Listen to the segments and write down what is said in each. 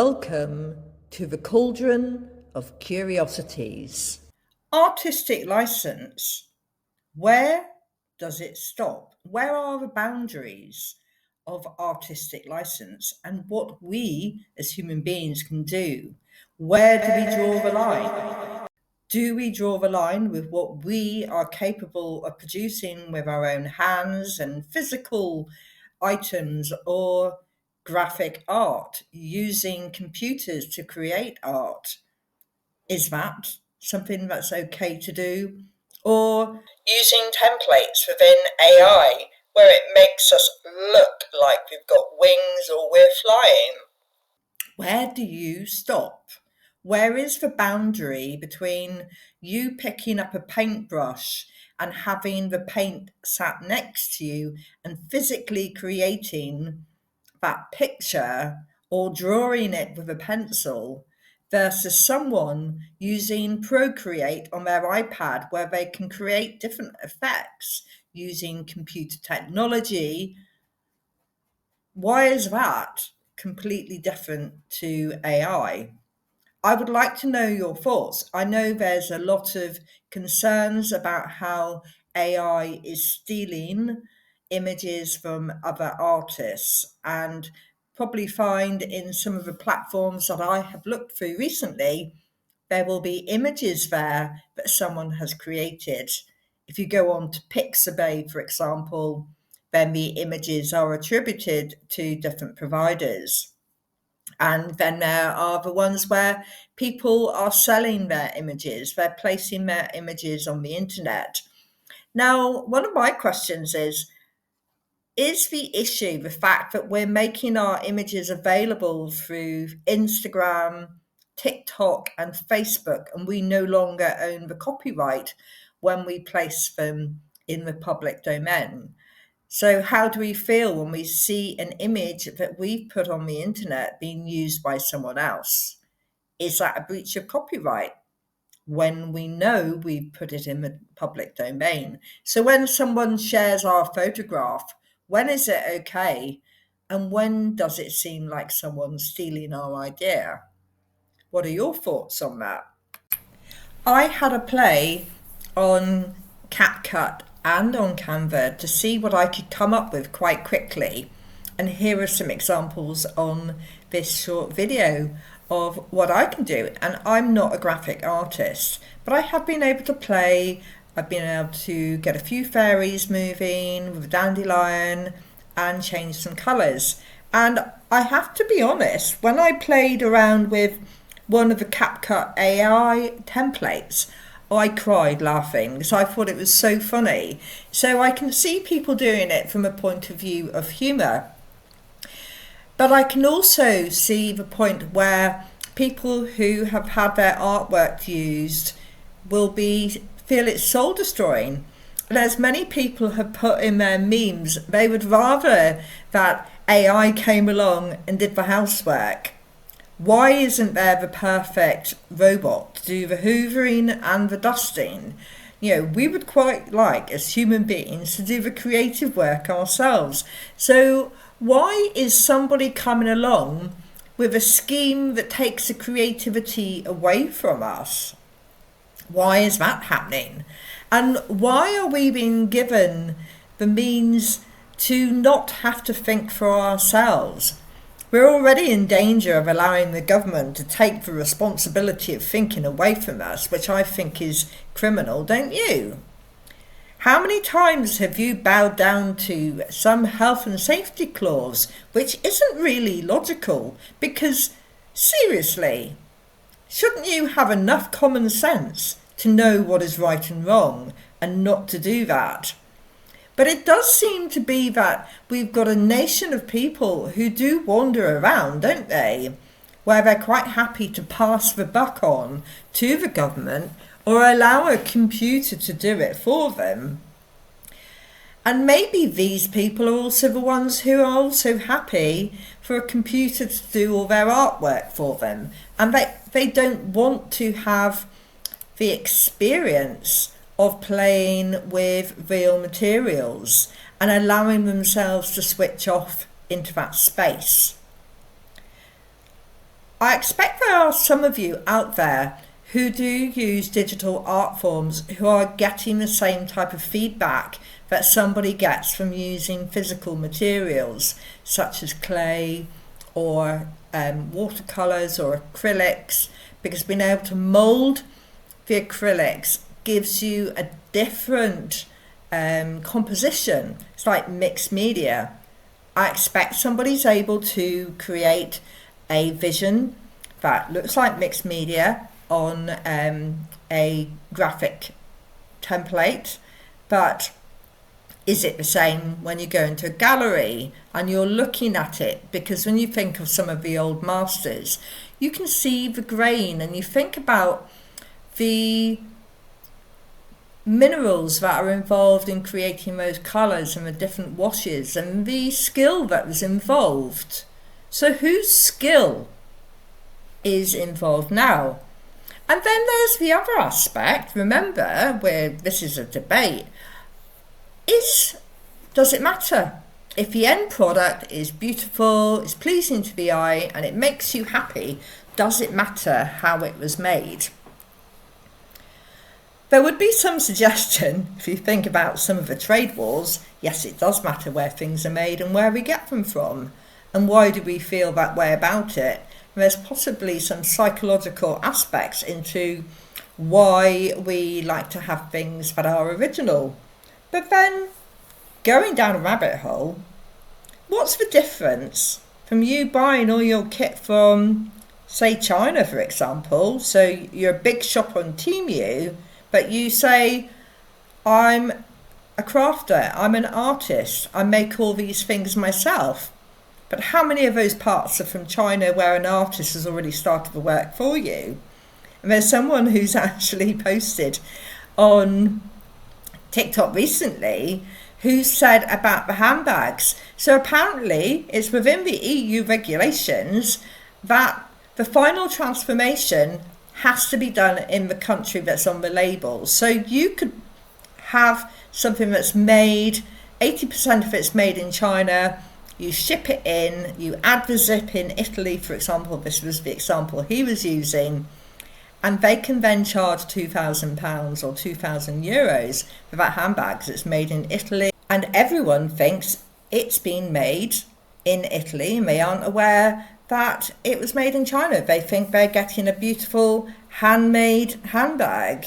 Welcome to the Cauldron of Curiosities. Artistic license. Where does it stop? Where are the boundaries of artistic license and what we as human beings can do? Where do we draw the line? Do we draw the line with what we are capable of producing with our own hands and physical items, or graphic art using computers to create art? Is that something that's okay to do? Or using templates within AI where it makes us look like we've got wings or we're flying? Where do you stop? Where is the boundary between you picking up a paintbrush and having the paint sat next to you and physically creating that picture or drawing it with a pencil versus someone using Procreate on their iPad where they can create different effects using computer technology? Why is that completely different to AI? I would like to know your thoughts. I know there's a lot of concerns about how AI is stealing images from other artists, and probably find in some of the platforms that I have looked through recently, there will be images there that someone has created. If you go on to Pixabay, for example, then the images are attributed to different providers. And then there are the ones where people are selling their images, they're placing their images on the internet. Now, one of my questions is the issue the fact that we're making our images available through Instagram, TikTok, and Facebook, and we no longer own the copyright when we place them in the public domain? So, how do we feel when we see an image that we've put on the internet being used by someone else? Is that a breach of copyright when we know we've put it in the public domain? So, when someone shares our photograph, when is it okay? And when does it seem like someone's stealing our idea? What are your thoughts on that? I had a play on CapCut and on Canva to see what I could come up with quite quickly. And here are some examples on this short video of what I can do. And I'm not a graphic artist, but I have been able to play. I've been able to get a few fairies moving with a dandelion and change some colours. And I have to be honest, when I played around with one of the CapCut AI templates, I cried laughing because I thought it was so funny. So I can see people doing it from a point of view of humour. But I can also see the point where people who have had their artwork used will feel it's soul destroying. And as many people have put in their memes, they would rather that AI came along and did the housework. Why isn't there the perfect robot to do the hoovering and the dusting? We would quite like, as human beings, to do the creative work ourselves. So why is somebody coming along with a scheme that takes the creativity away from us? Why is that happening? And why are we being given the means to not have to think for ourselves? We're already in danger of allowing the government to take the responsibility of thinking away from us, which I think is criminal, don't you? How many times have you bowed down to some health and safety clause, which isn't really logical? Because, seriously, shouldn't you have enough common sense to know what is right and wrong and not to do that? But it does seem to be that we've got a nation of people who do wander around, don't they? Where they're quite happy to pass the buck on to the government or allow a computer to do it for them. And maybe these people are also the ones who are also happy for a computer to do all their artwork for them. And they don't want to have the experience of playing with real materials and allowing themselves to switch off into that space. I expect there are some of you out there who do use digital art forms who are getting the same type of feedback that somebody gets from using physical materials such as clay or watercolours or acrylics, because being able to mould the acrylics gives you a different composition. It's like mixed media. I expect somebody's able to create a vision that looks like mixed media on a graphic template, but is it the same when you go into a gallery and you're looking at it? Because when you think of some of the old masters, you can see the grain, and you think about the minerals that are involved in creating those colours and the different washes and the skill that was involved. So whose skill is involved now? And then there's the other aspect, remember, where this is a debate, does it matter? If the end product is beautiful, it's pleasing to the eye, and it makes you happy, does it matter how it was made? There would be some suggestion, if you think about some of the trade wars, yes, it does matter where things are made and where we get them from. And why do we feel that way about it? And there's possibly some psychological aspects into why we like to have things that are original. But then, going down a rabbit hole, what's the difference from you buying all your kit from, say, China, for example? So you're a big shop on Temu, but you say, I'm a crafter, I'm an artist, I make all these things myself. But how many of those parts are from China where an artist has already started the work for you? And there's someone who's actually posted on TikTok recently who said about the handbags. So apparently it's within the EU regulations that the final transformation has to be done in the country that's on the label. So you could have something that's made, 80% of it's made in China, you ship it in, you add the zip in Italy, for example, this was the example he was using, and they can then charge £2,000 or €2,000 for that handbag that's made in Italy. And everyone thinks it's been made in Italy, and they aren't aware that it was made in China. They think they're getting a beautiful handmade handbag.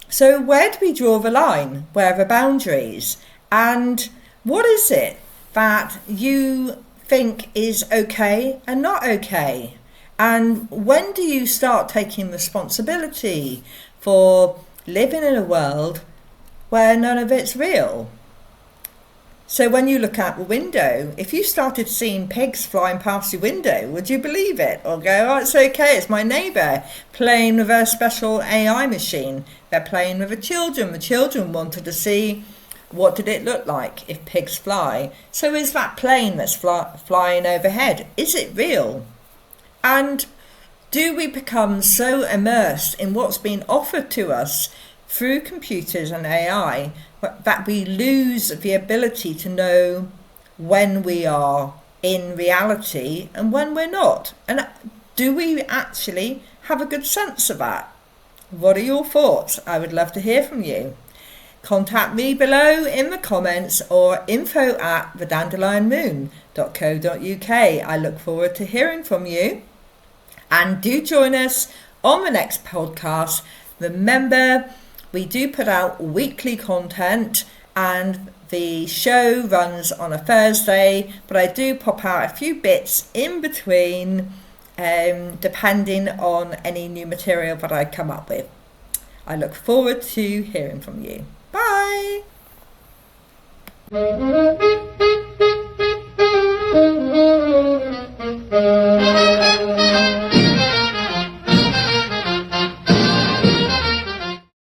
So where do we draw the line? Where are the boundaries? And what is it that you think is okay and not okay? And when do you start taking responsibility for living in a world where none of it's real? So when you look out the window, if you started seeing pigs flying past your window, would you believe it? Or go, oh, it's okay, it's my neighbour playing with a special AI machine. They're playing with the children. The children wanted to see what did it look like if pigs fly. So is that plane that's flying overhead, is it real? And do we become so immersed in what's being offered to us through computers and AI that we lose the ability to know when we are in reality and when we're not? And do we actually have a good sense of that? What are your thoughts? I would love to hear from you. Contact me below in the comments or info@thedandelion.moon.co.uk. I look forward to hearing from you. And do join us on the next podcast. Remember, we do put out weekly content, and the show runs on a Thursday, but I do pop out a few bits in between, depending on any new material that I come up with. I look forward to hearing from you. Bye!